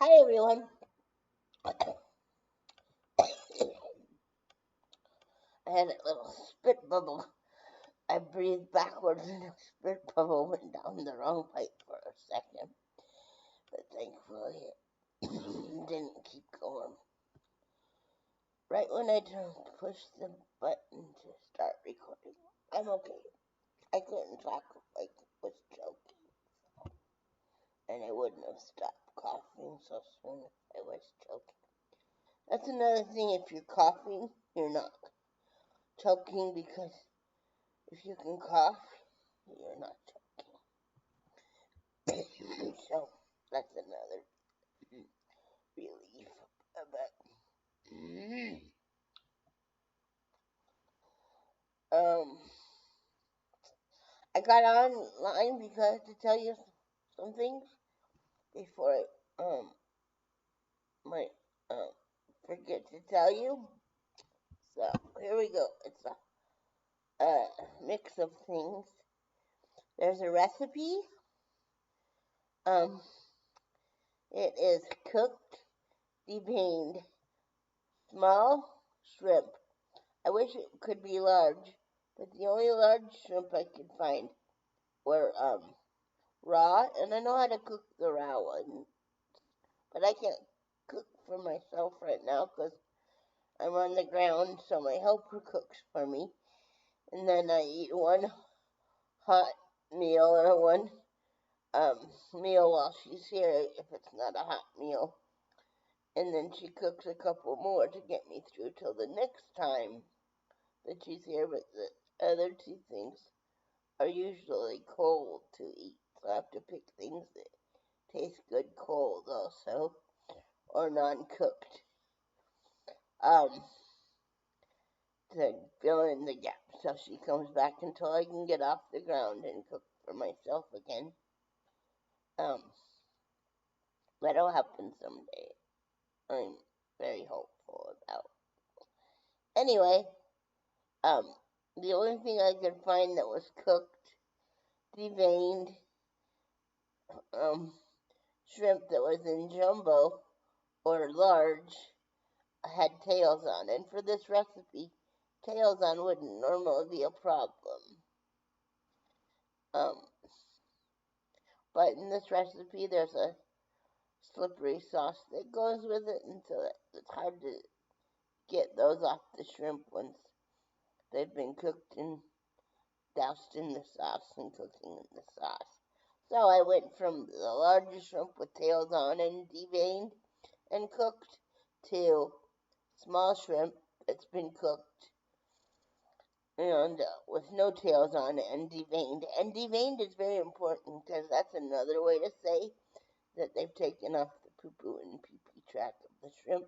Hi everyone. I had a little spit bubble. I breathed backwards and a spit bubble went down the wrong pipe for a second. But thankfully it didn't keep going. Right when I turned to push the button to start recording, I'm okay. I couldn't talk like I was choking. And I wouldn't have stopped coughing so soon if I was choking. That's another thing, if you're coughing, you're not choking, because if you can cough, you're not choking. So that's another relief. But I got online because to tell you some things before I might forget to tell you. So here we go. It's a mix of things. There's a recipe. Um, it is cooked, deveined, small shrimp. I wish it could be large, but the only large shrimp I could find were raw, and I know how to cook the raw one, but I can't cook for myself right now because I'm on the ground, so my helper cooks for me, and then I eat one hot meal or one meal while she's here if it's not a hot meal, and then she cooks a couple more to get me through till the next time that she's here. But the other two things are usually cold to eat, so I have to pick things that taste good cold also, or non-cooked, to fill in the gap so she comes back until I can get off the ground and cook for myself again. That'll happen someday. I'm very hopeful about. Anyway, the only thing I could find that was cooked, deveined, shrimp that was in jumbo or large had tails on. And for this recipe, tails on wouldn't normally be a problem. Um, but in this recipe, there's a slippery sauce that goes with it, and so it's hard to get those off the shrimp once they've been cooked and doused in the sauce and cooking in the sauce. So I went from the largest shrimp with tails on and deveined and cooked to small shrimp that's been cooked and with no tails on and deveined. And deveined is very important because that's another way to say that they've taken off the poo-poo and pee-pee track of the shrimp.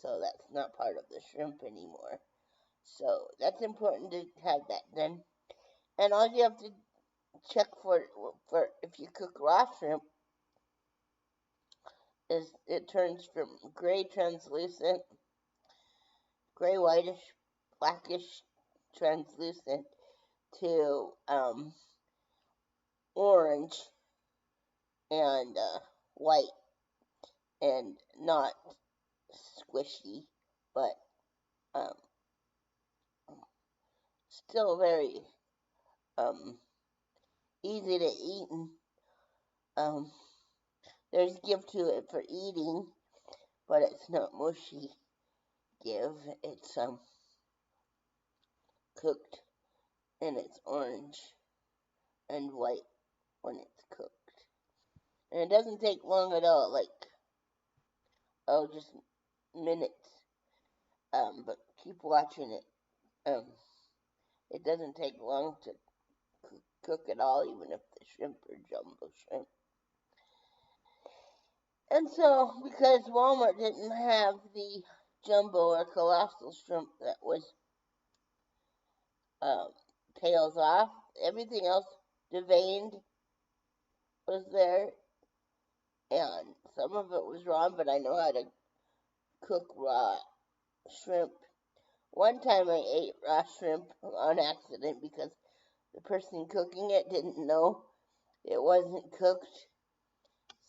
So that's not part of the shrimp anymore. So that's important to have that done. And all you have to check for if you cook raw shrimp is it turns from gray translucent, gray whitish, blackish translucent to orange and white, and not squishy, but um, still very um, easy to eat. And um, there's give to it for eating, but it's not mushy give. It's cooked and it's orange and white when it's cooked. And it doesn't take long at all, like, just minutes. But keep watching it. It doesn't take long to cook at all, even if the shrimp are jumbo shrimp. And so, because Walmart didn't have the jumbo or colossal shrimp that was tails off, everything else deveined was there, and some of it was raw, but I know how to cook raw shrimp. One time I ate raw shrimp on accident because the person cooking it didn't know it wasn't cooked,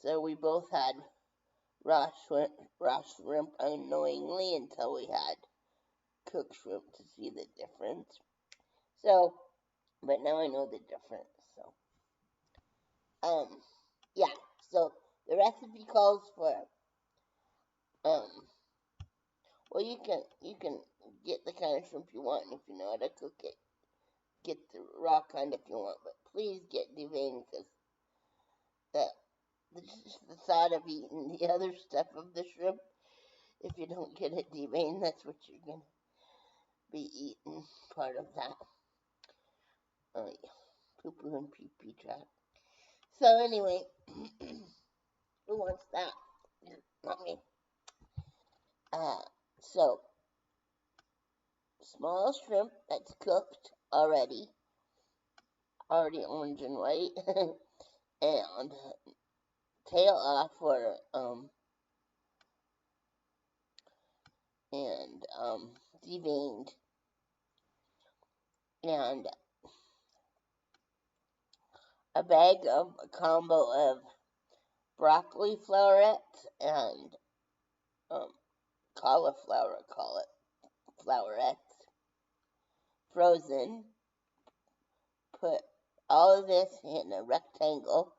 so we both had raw shrimp unknowingly until we had cooked shrimp to see the difference. So, but now I know the difference. So, yeah. So the recipe calls for um. Well, you can get the kind of shrimp you want if you know how to cook it. Get the raw kind if you want, but please get deveined because the the thought of eating the other stuff of the shrimp, if you don't get it deveined, that's what you're gonna be eating. Part of that. Oh yeah, poo poo and pee pee track. So anyway, who wants that? Not me. Uh, so small shrimp that's cooked already orange and white, and tail off or and deveined, and a combo of broccoli florets and um, cauliflower florets, frozen. Put all of this in a rectangle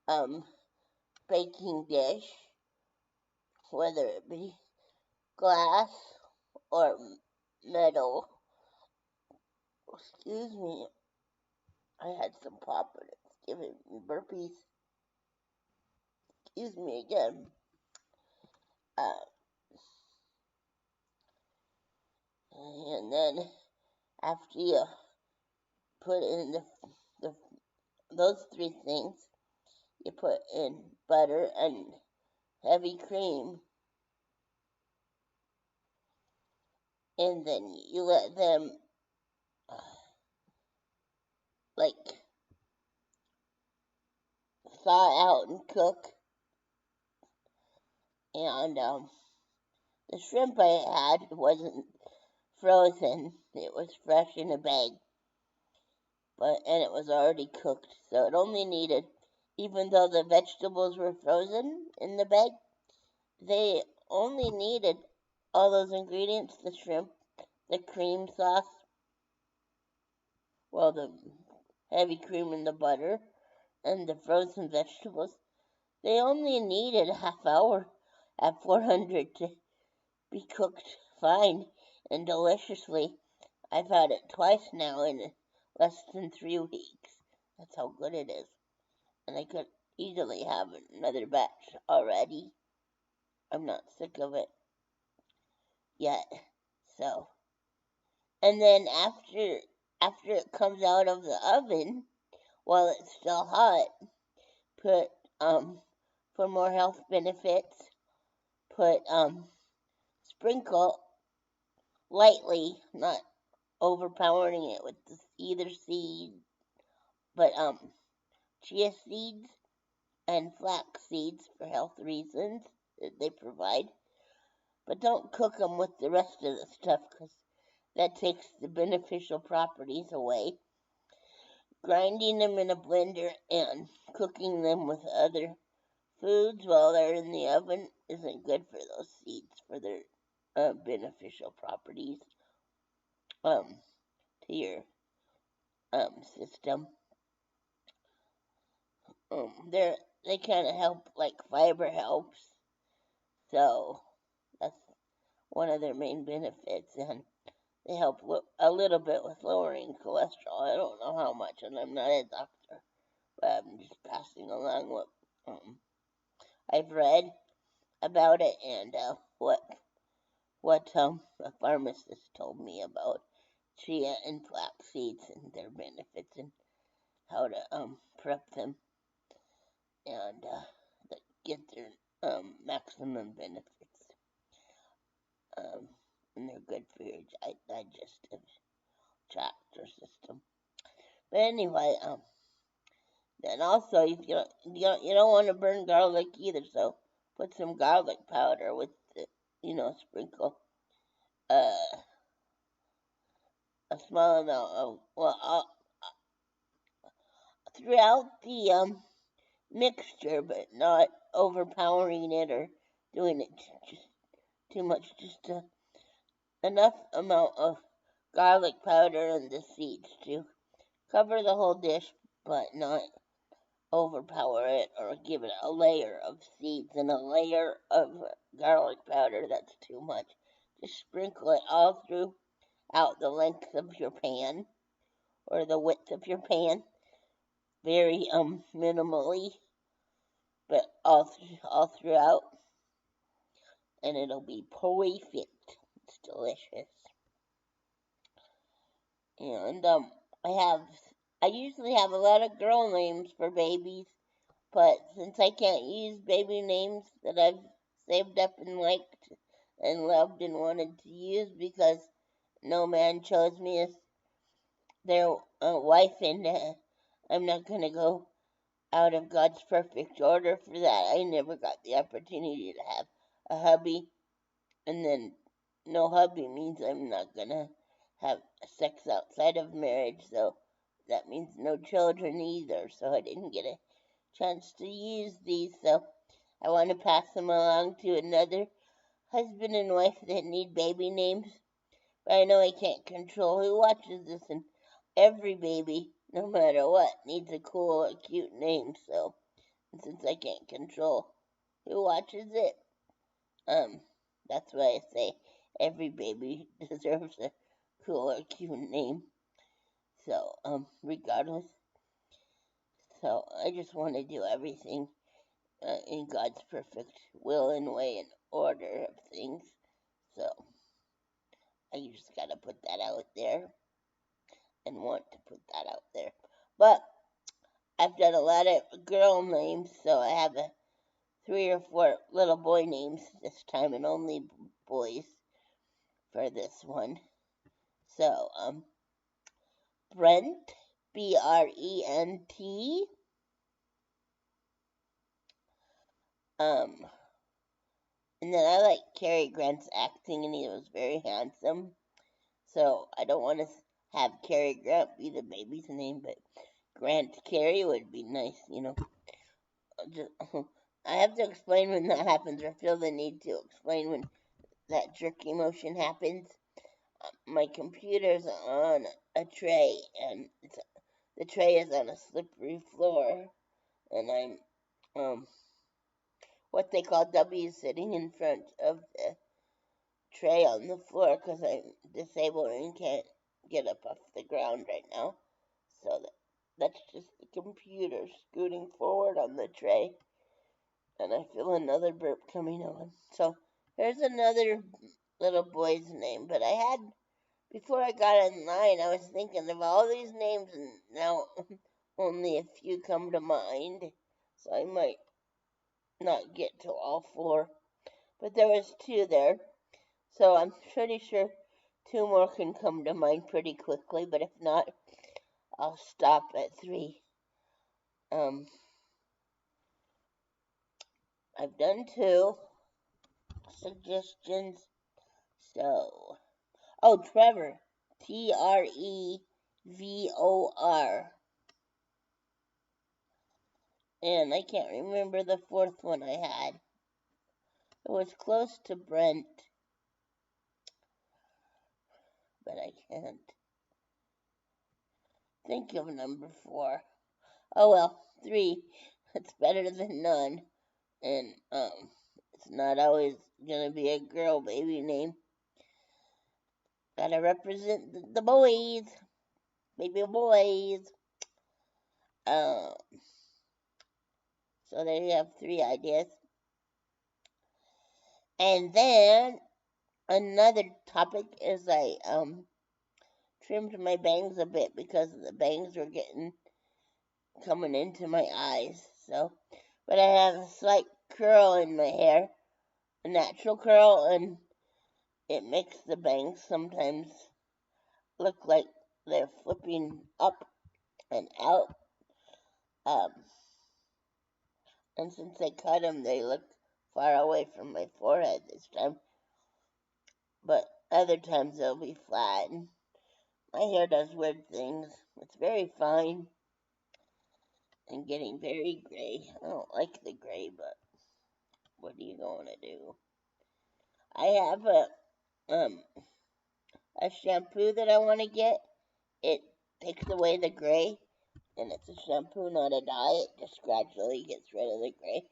um, baking dish, whether it be glass or metal. Excuse me, I had some pop and it's giving me burpees. Excuse me again. Uh, and then after you put in the those three things, you put in butter and heavy cream, and then you let them like thaw out and cook. And the shrimp I had wasn't frozen; it was fresh in a bag, and it was already cooked, so it only needed. Even though the vegetables were frozen in the bag, they only needed all those ingredients: the shrimp, the cream sauce, well, the heavy cream and the butter, and the frozen vegetables. They only needed a half hour at 400 to be cooked fine and deliciously. I've had it twice now in less than 3 weeks. That's how good it is. And I could easily have another batch already. I'm not sick of it yet. So, and then after it comes out of the oven, while it's still hot, put for more health benefits, put sprinkle lightly, not overpowering it with either seed, but chia seeds and flax seeds for health reasons that they provide. But don't cook them with the rest of the stuff because that takes the beneficial properties away. Grinding them in a blender and cooking them with other foods while they're in the oven isn't good for those seeds, for their beneficial properties to your system. They kind of help, like fiber helps, so that's one of their main benefits, and they help a little bit with lowering cholesterol. I don't know how much, and I'm not a doctor, but I'm just passing along what I've read about it and what a pharmacist told me about chia and flax seeds and their benefits and how to prep them and get their maximum benefits. And they're good for your digestive tract or system. But anyway, then also if you don't want to burn garlic either, so put some garlic powder with the, sprinkle uh, a small amount of throughout the mixture, but not overpowering it or doing it just too much. Just enough amount of garlic powder and the seeds to cover the whole dish, but not overpower it or give it a layer of seeds and a layer of garlic powder. That's too much. Just sprinkle it all throughout the length of your pan or the width of your pan, very minimally, but all throughout, and it'll be perfect. It's delicious. And I usually have a lot of girl names for babies, but since I can't use baby names that I've saved up and liked and loved and wanted to use because no man chose me as their wife, and I'm not gonna go out of God's perfect order for that. I never got the opportunity to have a hubby, and then no hubby means I'm not gonna have sex outside of marriage, so that means no children either. So I didn't get a chance to use these, so I want to pass them along to another husband and wife that need baby names. But I know I can't control who watches this, and every baby, no matter what, needs a cool or cute name. So, since I can't control who watches it, um, that's why I say every baby deserves a cool or cute name. So, regardless, so I just want to do everything in God's perfect will and way and order of things. So I just gotta put that out there and want to put that out there. But I've done a lot of girl names, so I have 3 or 4 little boy names this time, and only boys for this one. So Brent, Brent. And then I like Cary Grant's acting, and he was very handsome. So I don't want to have Cary Grant be the baby's name, but Grant Cary would be nice, you know. Just, I have to explain when that happens, or feel the need to explain when that jerky motion happens. My computer's on a tray, and the tray is on a slippery floor, and I'm what they call W sitting in front of the tray on the floor because I'm disabled and can't get up off the ground right now. So that's just the computer scooting forward on the tray. And I feel another burp coming on. So here's another little boy's name. But before I got online, I was thinking of all these names, and now only a few come to mind. So I might not get to all 4. But there was 2 there. So I'm pretty sure 2 more can come to mind pretty quickly, but if not, I'll stop at 3. I've done 2 suggestions. So, Trevor, Trevor, and I can't remember the 4th one I had. It was close to Brent, but I can't think of number 4. Oh well, 3. It's better than none. And it's not always gonna be a girl baby name. Gotta represent the boys, baby boys. So there you have 3 ideas. And then another topic is I trimmed my bangs a bit because the bangs were coming into my eyes. So, but I have a slight curl in my hair, a natural curl, and it makes the bangs sometimes look like they're flipping up and out. Um, and since I cut them, they look far away from my forehead this time. But other times they'll be flat. And my hair does weird things. It's very fine and getting very gray. I don't like the gray, but would What are you going to do? I have a shampoo that I want to get. It takes away the gray, and it's a shampoo, not a dye. It just gradually gets rid of the gray.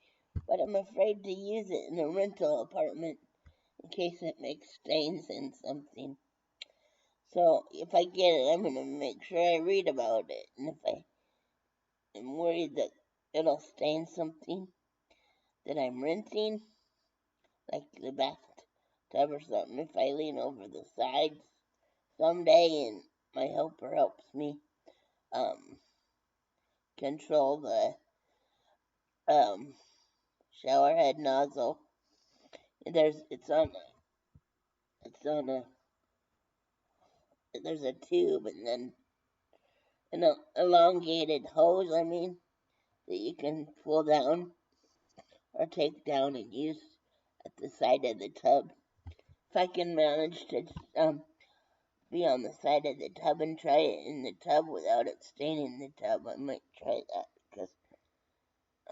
But I'm afraid to use it in a rental apartment in case it makes stains in something. So if I get it, I'm going to make sure I read about it. And if I am worried that it'll stain something that I'm renting, like the bathtub or something, if I lean over the sides someday and my helper helps me control the shower head nozzle. It's on a there's a tube and then an elongated hose, that you can pull down or take down and use at the side of the tub. If I can manage to be on the side of the tub and try it in the tub without it staining the tub, I might try that because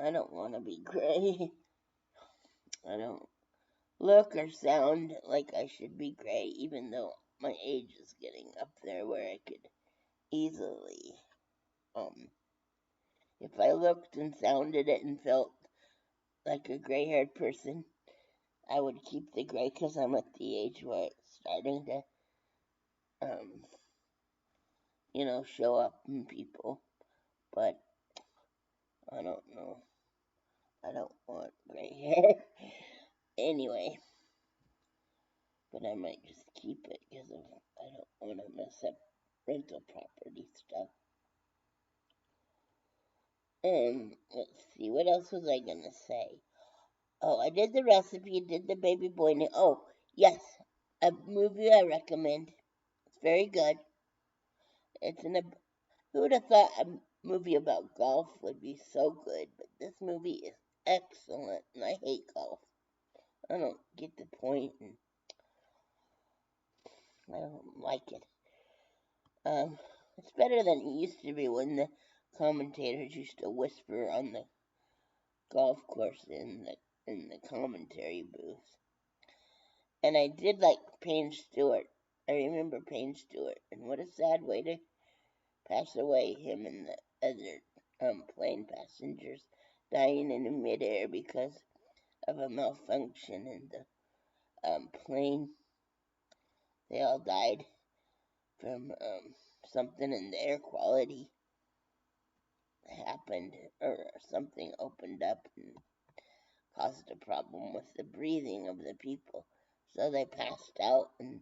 I don't want to be gray. I don't look or sound like I should be gray, even though my age is getting up there where I could easily, if I looked and sounded it and felt like a gray-haired person, I would keep the gray because I'm at the age where it's starting to, show up in people. But I don't know. I don't want gray hair anyway. But I might just keep it because I don't want to mess up rental property stuff. Let's see, what else was I gonna say? Oh, I did the recipe, did the baby boy name. Oh, yes, a movie I recommend. It's very good. Who would have thought a movie about golf would be so good? But this movie is excellent, and I hate golf. I don't get the point, and I don't like it. It's better than it used to be when the commentators used to whisper on the golf course in the commentary booth. And I did like Payne Stewart. I remember Payne Stewart, and what a sad way to pass away, him and the other plane passengers dying in midair because of a malfunction in the plane. They all died from something in the air quality happened, or something opened up and caused a problem with the breathing of the people. So they passed out and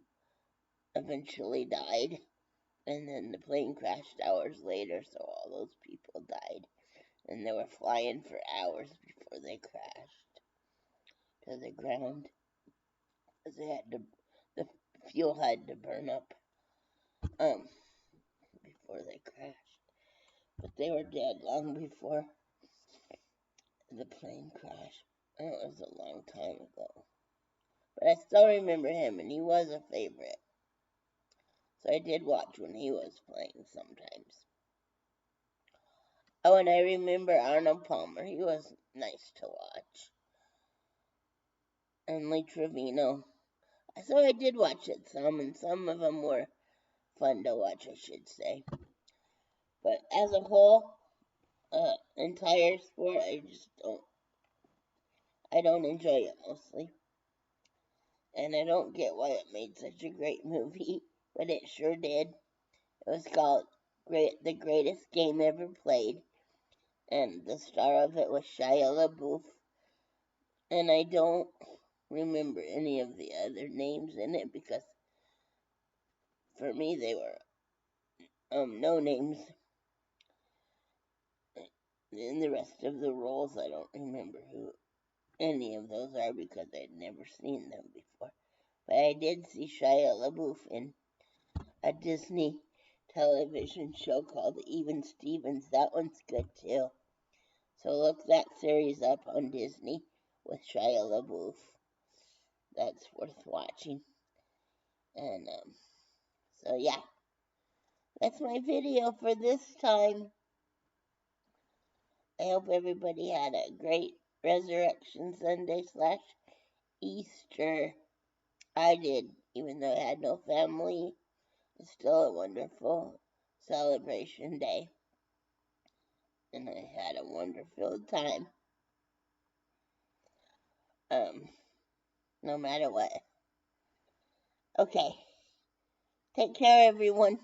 eventually died. And then the plane crashed hours later, so all those people died. And they were flying for hours before they crashed to the ground. Because the fuel had to burn up before they crashed. But they were dead long before the plane crashed. And it was a long time ago. But I still remember him, and he was a favorite. So I did watch when he was playing sometimes. Oh, and I remember Arnold Palmer. He was nice to watch. And Lee Trevino. So I did watch it some, and some of them were fun to watch, I should say. But as a whole, entire sport, I don't enjoy it mostly. And I don't get why it made such a great movie, but it sure did. It was called The Greatest Game Ever Played, and the star of it was Shia LaBeouf. And I don't remember any of the other names in it because for me they were no names. In the rest of the roles, I don't remember who any of those are because I'd never seen them before. But I did see Shia LaBeouf in a Disney television show called Even Stevens. That one's good too. So look that series up on Disney with Shia LaBeouf. That's worth watching. And so yeah, that's my video for this time. I hope everybody had a great Resurrection Sunday / Easter. I did, even though I had no family. It's still a wonderful celebration day. And I had a wonderful time. No matter what. Okay. Take care, everyone.